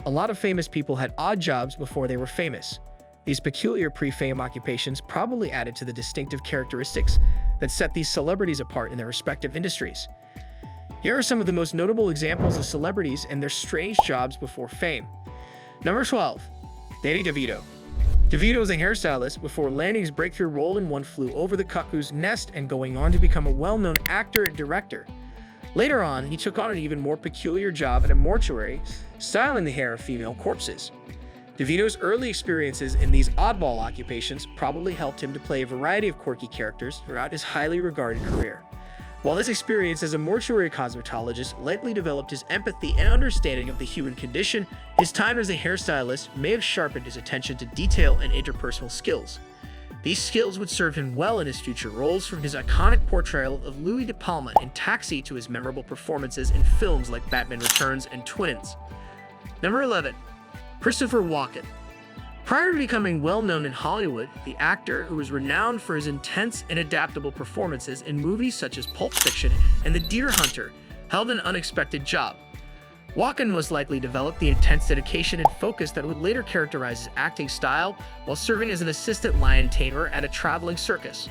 A lot of famous people had odd jobs before they were famous. These peculiar pre-fame occupations probably added to the distinctive characteristics that set these celebrities apart in their respective industries. Here are some of the most notable examples of celebrities and their strange jobs before fame. Number 12. Danny DeVito. DeVito is a hairstylist before landing his breakthrough role in One Flew Over the Cuckoo's Nest and going on to become a well-known actor and director. Later on, he took on an even more peculiar job at a mortuary, styling the hair of female corpses. DeVito's early experiences in these oddball occupations probably helped him to play a variety of quirky characters throughout his highly regarded career. While this experience as a mortuary cosmetologist likely developed his empathy and understanding of the human condition, his time as a hairstylist may have sharpened his attention to detail and interpersonal skills. These skills would serve him well in his future roles, from his iconic portrayal of Louis De Palma in Taxi to his memorable performances in films like Batman Returns and Twins. Number 11. Christopher Walken. Prior to becoming well-known in Hollywood, the actor, who was renowned for his intense and adaptable performances in movies such as Pulp Fiction and The Deer Hunter, held an unexpected job. Walken most likely developed the intense dedication and focus that would later characterize his acting style while serving as an assistant lion tamer at a traveling circus.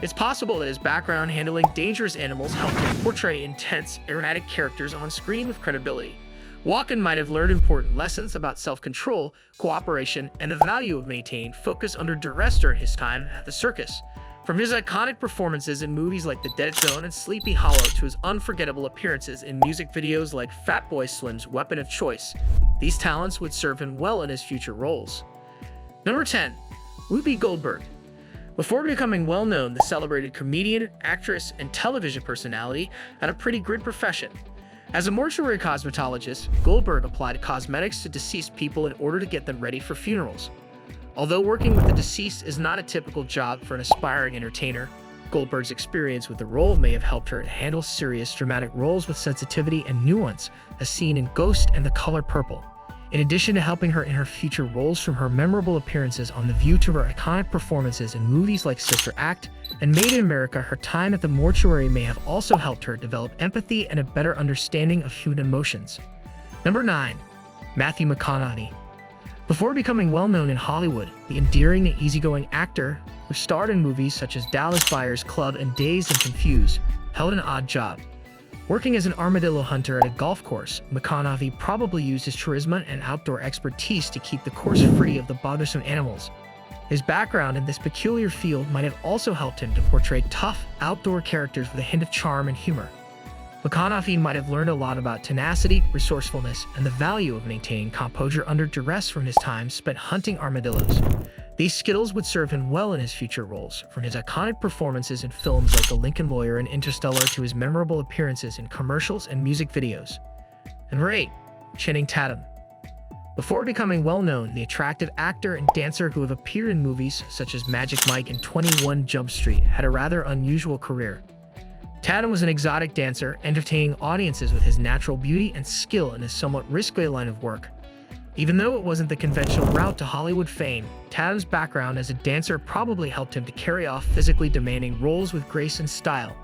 It's possible that his background handling dangerous animals helped him portray intense, erratic characters on screen with credibility. Walken might have learned important lessons about self-control, cooperation, and the value of maintaining focus under duress during his time at the circus. From his iconic performances in movies like The Dead Zone and Sleepy Hollow to his unforgettable appearances in music videos like Fatboy Slim's Weapon of Choice, these talents would serve him well in his future roles. Number 10. Whoopi Goldberg. Before becoming well-known, the celebrated comedian, actress, and television personality had a pretty grid profession. As a mortuary cosmetologist, Goldberg applied cosmetics to deceased people in order to get them ready for funerals. Although working with the deceased is not a typical job for an aspiring entertainer, Goldberg's experience with the role may have helped her handle serious, dramatic roles with sensitivity and nuance, as seen in Ghost and The Color Purple. In addition to helping her in her future roles, from her memorable appearances on The View to her iconic performances in movies like Sister Act and Made in America, her time at the mortuary may have also helped her develop empathy and a better understanding of human emotions. Number 9. Matthew McConaughey. Before becoming well-known in Hollywood, the endearing and easygoing actor, who starred in movies such as Dallas Buyers Club and Dazed and Confused, held an odd job. Working as an armadillo hunter at a golf course, McConaughey probably used his charisma and outdoor expertise to keep the course free of the bothersome animals. His background in this peculiar field might have also helped him to portray tough, outdoor characters with a hint of charm and humor. McConaughey might have learned a lot about tenacity, resourcefulness, and the value of maintaining composure under duress from his time spent hunting armadillos. These skills would serve him well in his future roles, from his iconic performances in films like The Lincoln Lawyer and Interstellar to his memorable appearances in commercials and music videos. Number 8. Channing Tatum. Before becoming well-known, the attractive actor and dancer who have appeared in movies such as Magic Mike and 21 Jump Street had a rather unusual career. Tatum was an exotic dancer, entertaining audiences with his natural beauty and skill in his somewhat risque line of work. Even though it wasn't the conventional route to Hollywood fame, Tatum's background as a dancer probably helped him to carry off physically demanding roles with grace and style.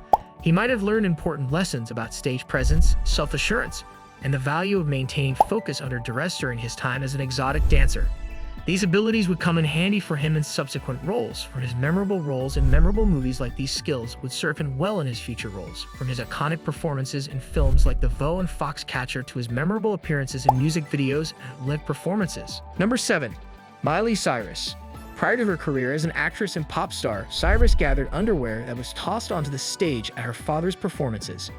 He might have learned important lessons about stage presence, self-assurance, and the value of maintaining focus under duress during his time as an exotic dancer. These abilities would come in handy for him in subsequent roles. For his memorable roles in memorable movies like these skills would serve him well in his future roles, from his iconic performances in films like The Vo and Foxcatcher to his memorable appearances in music videos and live performances. Number 7. Miley Cyrus. Prior to her career as an actress and pop star, Cyrus gathered underwear that was tossed onto the stage at her father's performances.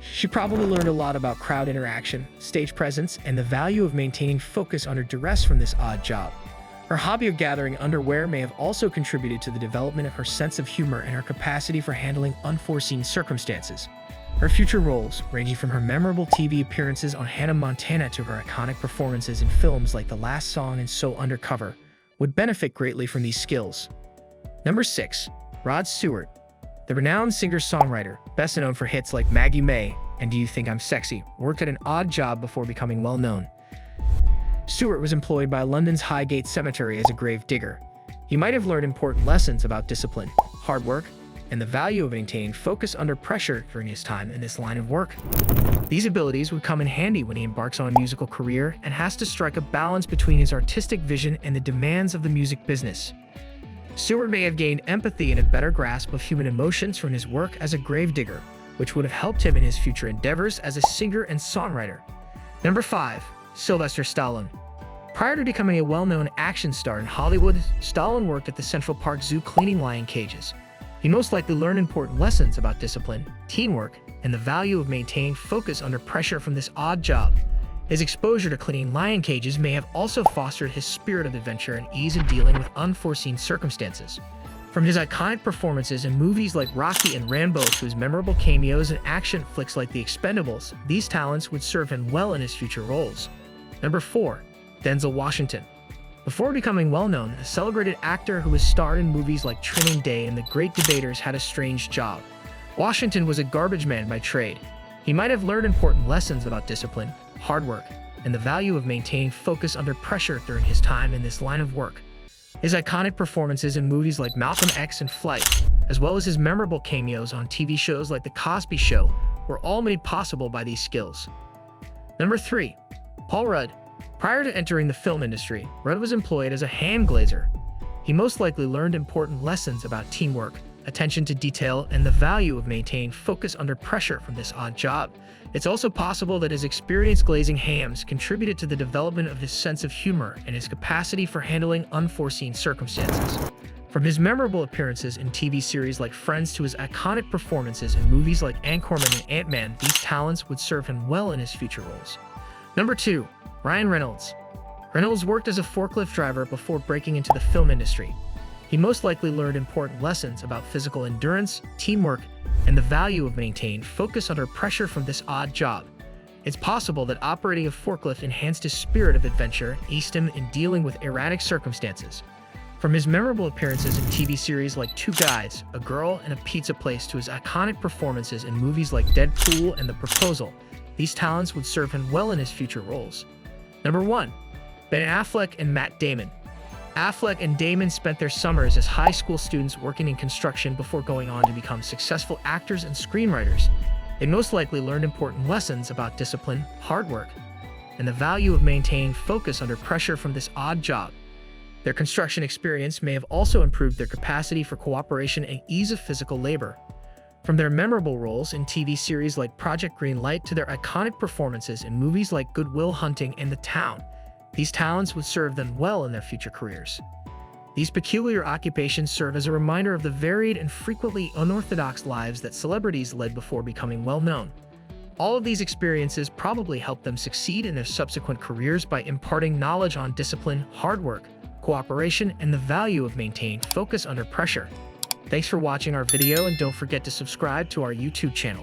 She probably learned a lot about crowd interaction, stage presence, and the value of maintaining focus under duress from this odd job. Her hobby of gathering underwear may have also contributed to the development of her sense of humor and her capacity for handling unforeseen circumstances. Her future roles, ranging from her memorable TV appearances on Hannah Montana to her iconic performances in films like The Last Song and So Undercover, would benefit greatly from these skills. Number 6. Rod Stewart. The renowned singer-songwriter, best known for hits like Maggie May and Do You Think I'm Sexy, worked at an odd job before becoming well-known. Stewart was employed by London's Highgate Cemetery as a grave digger. He might have learned important lessons about discipline, hard work, and the value of maintaining focus under pressure during his time in this line of work. These abilities would come in handy when he embarks on a musical career and has to strike a balance between his artistic vision and the demands of the music business. Stewart may have gained empathy and a better grasp of human emotions from his work as a gravedigger, which would have helped him in his future endeavors as a singer and songwriter. Number 5. Sylvester Stallone. Prior to becoming a well-known action star in Hollywood, Stallone worked at the Central Park Zoo cleaning lion cages. He most likely learned important lessons about discipline, teamwork, and the value of maintaining focus under pressure from this odd job. His exposure to cleaning lion cages may have also fostered his spirit of adventure and ease in dealing with unforeseen circumstances. From his iconic performances in movies like Rocky and Rambo to his memorable cameos in action flicks like The Expendables, these talents would serve him well in his future roles. Number 4. Denzel Washington. Before becoming well-known, a celebrated actor who has starred in movies like Training Day and The Great Debaters had a strange job. Washington was a garbage man by trade. He might have learned important lessons about discipline, hard work, and the value of maintaining focus under pressure during his time in this line of work. His iconic performances in movies like Malcolm X and Flight, as well as his memorable cameos on TV shows like The Cosby Show, were all made possible by these skills. Number 3. Paul Rudd. Prior to entering the film industry, Rudd was employed as a hand glazer. He most likely learned important lessons about teamwork, attention to detail, and the value of maintaining focus under pressure from this odd job. It's also possible that his experience glazing hams contributed to the development of his sense of humor and his capacity for handling unforeseen circumstances. From his memorable appearances in TV series like Friends to his iconic performances in movies like Anchorman and Ant-Man, these talents would serve him well in his future roles. Number 2. Ryan Reynolds. Reynolds worked as a forklift driver before breaking into the film industry. He most likely learned important lessons about physical endurance, teamwork, and the value of maintaining focus under pressure from this odd job. It's possible that operating a forklift enhanced his spirit of adventure and eased him in dealing with erratic circumstances. From his memorable appearances in TV series like Two Guys, A Girl, and A Pizza Place to his iconic performances in movies like Deadpool and The Proposal, these talents would serve him well in his future roles. Number 1. Ben Affleck and Matt Damon. Affleck and Damon spent their summers as high school students working in construction before going on to become successful actors and screenwriters. They most likely learned important lessons about discipline, hard work, and the value of maintaining focus under pressure from this odd job. Their construction experience may have also improved their capacity for cooperation and ease of physical labor. From their memorable roles in TV series like Project Greenlight to their iconic performances in movies like Good Will Hunting and The Town, these talents would serve them well in their future careers. These peculiar occupations serve as a reminder of the varied and frequently unorthodox lives that celebrities led before becoming well-known. All of these experiences probably helped them succeed in their subsequent careers by imparting knowledge on discipline, hard work, cooperation, and the value of maintaining focus under pressure. Thanks for watching our video, and don't forget to subscribe to our YouTube channel.